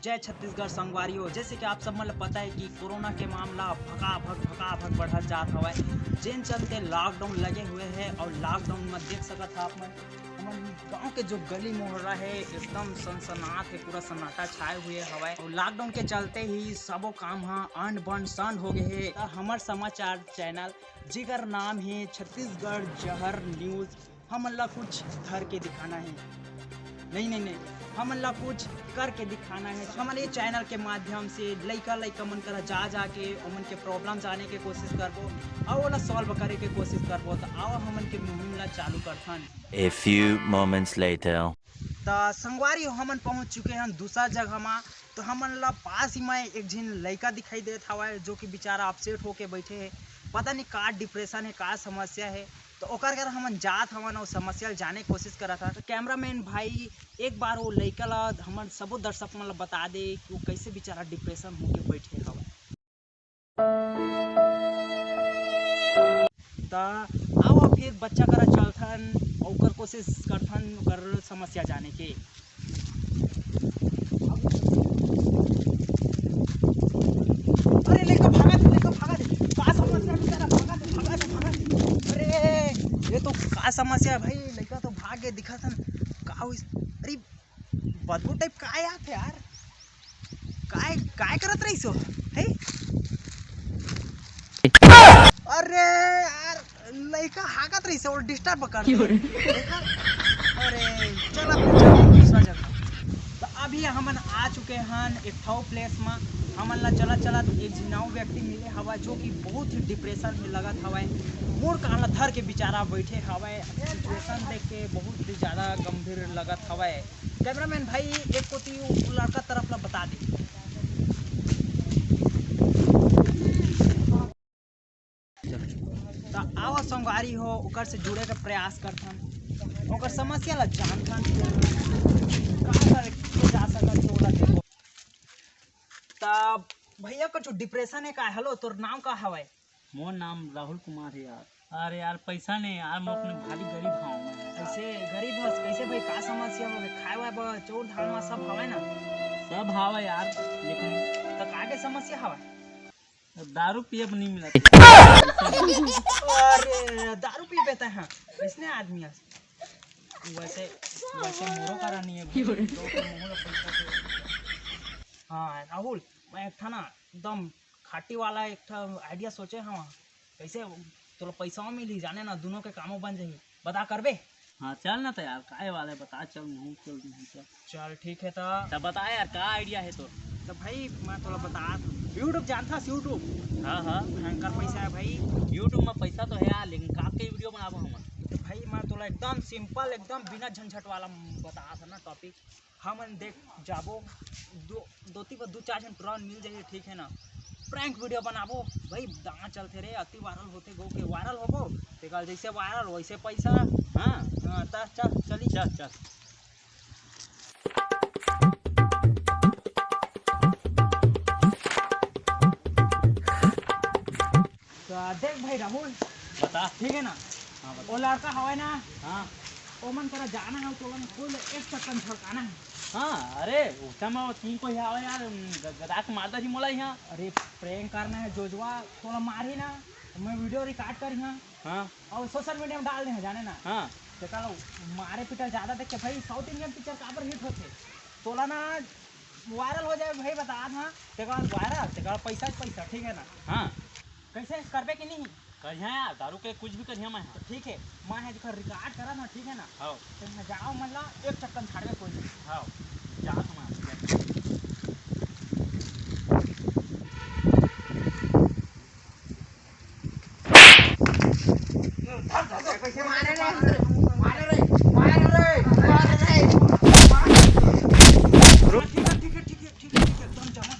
जय छत्तीसगढ़ संगवारियों। जैसे कि आप सब मतलब पता है कि कोरोना के मामला भगा बढ़त जात हवा, जिन चलते लॉकडाउन लगे हुए हैं। और लॉकडाउन में देख सकत आप हमारे गाँव के जो गली मोहल्ला है एकदम सनसनाट है, पूरा सन्नाटा छाए हुए हवा। और लॉकडाउन के चलते ही सबो काम अंड बंड संड हो गए है। हमार समाचार चैनल जिगर नाम है छत्तीसगढ़ जहर न्यूज़। हमन ला कुछ धर के दिखाना है, नहीं हमन ला कुछ करके दिखाना है। हमन ये चैनल के माध्यम से लइका मन करा जा के उमन के प्रॉब्लम जाने के कोशिश करबो और ओला सॉल्व करे के कोशिश करबो। तो आओ हमन के मुहिम ला चालू करथन। A few moments later. तो संगवारी हमन पहुंच चुके हैं दूसरा जगह में। तो हमन ला पास ही में एक झिन लइका दिखाई देत हवा जो कि बेचारा अपसेट होके बैठे है, पता नहीं का डिप्रेशन है, का समस्या है। तो ओकर कर हमन जात हवन और समस्या जाने की कोशिश करा था। तो कैमरामैन भाई एक बार वो लइका ला हमन सबो दर्शक मन ला बता दे कि वो कैसे बेचारा डिप्रेशन होके बैठे हवा। तो आओ फिर बच्चा करा चलथन और ओकर कोशिश करथन ओकर समस्या जाने के। अरे लइका भागा का समस्या बेचारा, भागा दे। अरे ये तो का समस्या है भाई, लइका तो भाग के दिखा था का। अरे बदबू टाइप का आत है यार, काय करत रही सो है। अरे यार लइका हागत रही सो और डिस्टर्ब कर। अरे चला दूसरा जगह। तो अभी हमन आ चुके हैं एक ठो प्लेस में। हमन ला चला एक जिनाऊ व्यक्ति मिले हवा जो कि बहुत ही डिप्रेशन में लगत हवा, मोड़ कान ला धर के बेचारा बैठे हवा। सिचुएशन देख के बहुत ही ज़्यादा गंभीर लगत हवा। कैमरामैन भाई एक कोती लड़का तरफ ला बता दे। तो आवा संगवारी हो ओकर से जुड़े के प्रयास करथन, ओकर समस्या ला जानथन का जा सकत होला देखो। तब भैया का जो डिप्रेशन है का। हेलो तोर नाम का हवा? मोर नाम राहुल कुमार है यार। अरे यार पैसा नहीं यार, मैं अपने भारी गरीब हूँ। कैसे गरीब हस कैसे भाई, का समस्या हो? खाए वाए चौर धान सब हवा ना? सब हवा यार, लेकिन तो का के समस्या हवा? दारू पिए नहीं मिला। अरे दारू पी पेता है कैसने आदमी है? वैसे मोरो करा नहीं है। हाँ राहुल, मैं एक था ना एकदम खाटी वाला एक आइडिया सोचे हाँ, कैसे तो पैसा मिली जाने ना, दोनों के कामों बन जाही। बता करबे? हाँ चल ना तो यार, काय वाला है बता। चल ठीक है। तो बता यार का आइडिया है तो भाई मैं थोड़ा बता, यूट्यूब जानता है? यूट्यूब हाँ भयंकर पैसा है भाई यूट्यूब में पैसा तो है यार, लेकिन का के वीडियो बनाबो हम। तो भाई मैं थोड़ा एकदम सिंपल एकदम बिना झंझट वाला बता था ना टॉपिक। हमन देख जाबो दो चार जन तुरंत मिल जाइए, ठीक है ना। प्रैंक वीडियो बनाबो भाई, दाना चलते रहे, अति वायरल होते गो के वायरल होबो ते कल जैसे वायरल वैसे पैसा। हाँ चल। तो देख भाई राहुल बता। ठीक है ना। हाँ वो लड़का हवा ना, हाँ ओमन करा जाना है तो फुल एक चक्कर झड़काना है। हाँ। अरे उठा में तीन को आवा यार, गदाक मारता ही मोला यहाँ। अरे प्रैंक करना है जोजवा, थोड़ा मारी ना, मैं वीडियो रिकॉर्ड करी हाँ और सोशल मीडिया में डाल दे जाने ना। हाँ तो चलो मारे पिटर ज़्यादा देख के भाई साउथ इंडियन पिक्चर काबर हिट होते, तोला ना वायरल हो जाए भाई बता। हाँ तेरा वायरल तेरा पैसा ठीक है ना। हाँ कैसे करबे कि नहीं? करिया यार, दारू के कुछ भी करिया मैं। तो ठीक है मैं है देखो रिकॉर्ड करा ना, ठीक है ना। हाँ तो मैं जाओ मतलब एक चक्कर झाड़वे कोई नहीं। हाँ जा तुम्हारा। कैसे मारे रे ठीक है एकदम जाना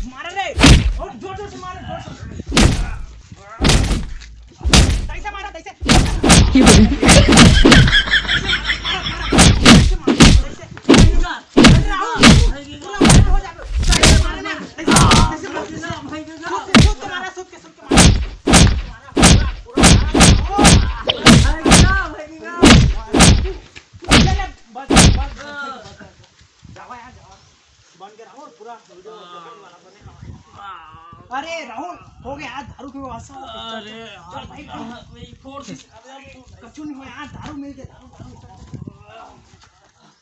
मारे रे, और जोर से मारे, कैसे मारा कैसे। अरे राहुल हो गया यार, दारू की व्यवस्था। अरे चल भाई कछु नहीं हो यार, दारू मिल गया, दारू दारू।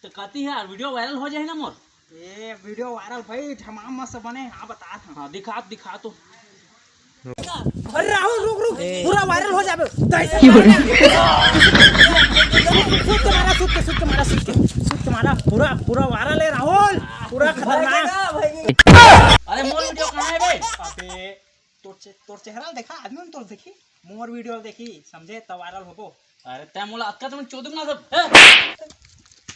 तो कहती है यार वीडियो वायरल हो जाए ना मोर। ये वीडियो वायरल भाई तमाम मस्त बने। हाँ बता था। हाँ दिखा तो। अरे राहुल रुक रुक, पूरा वायरल हो जाए। सुत मारा पूरा पूरा वायरल है राहुल, पूरा खतरनाक। अरे मोर वीडियो कहाँ है बे? अबे तोर चेहरा देखा आदमी ने, तोर देखी मोर वीडियो देखी समझे तो वायरल होबो। अरे तै मोला अक्का तुम चोदुक ना सब।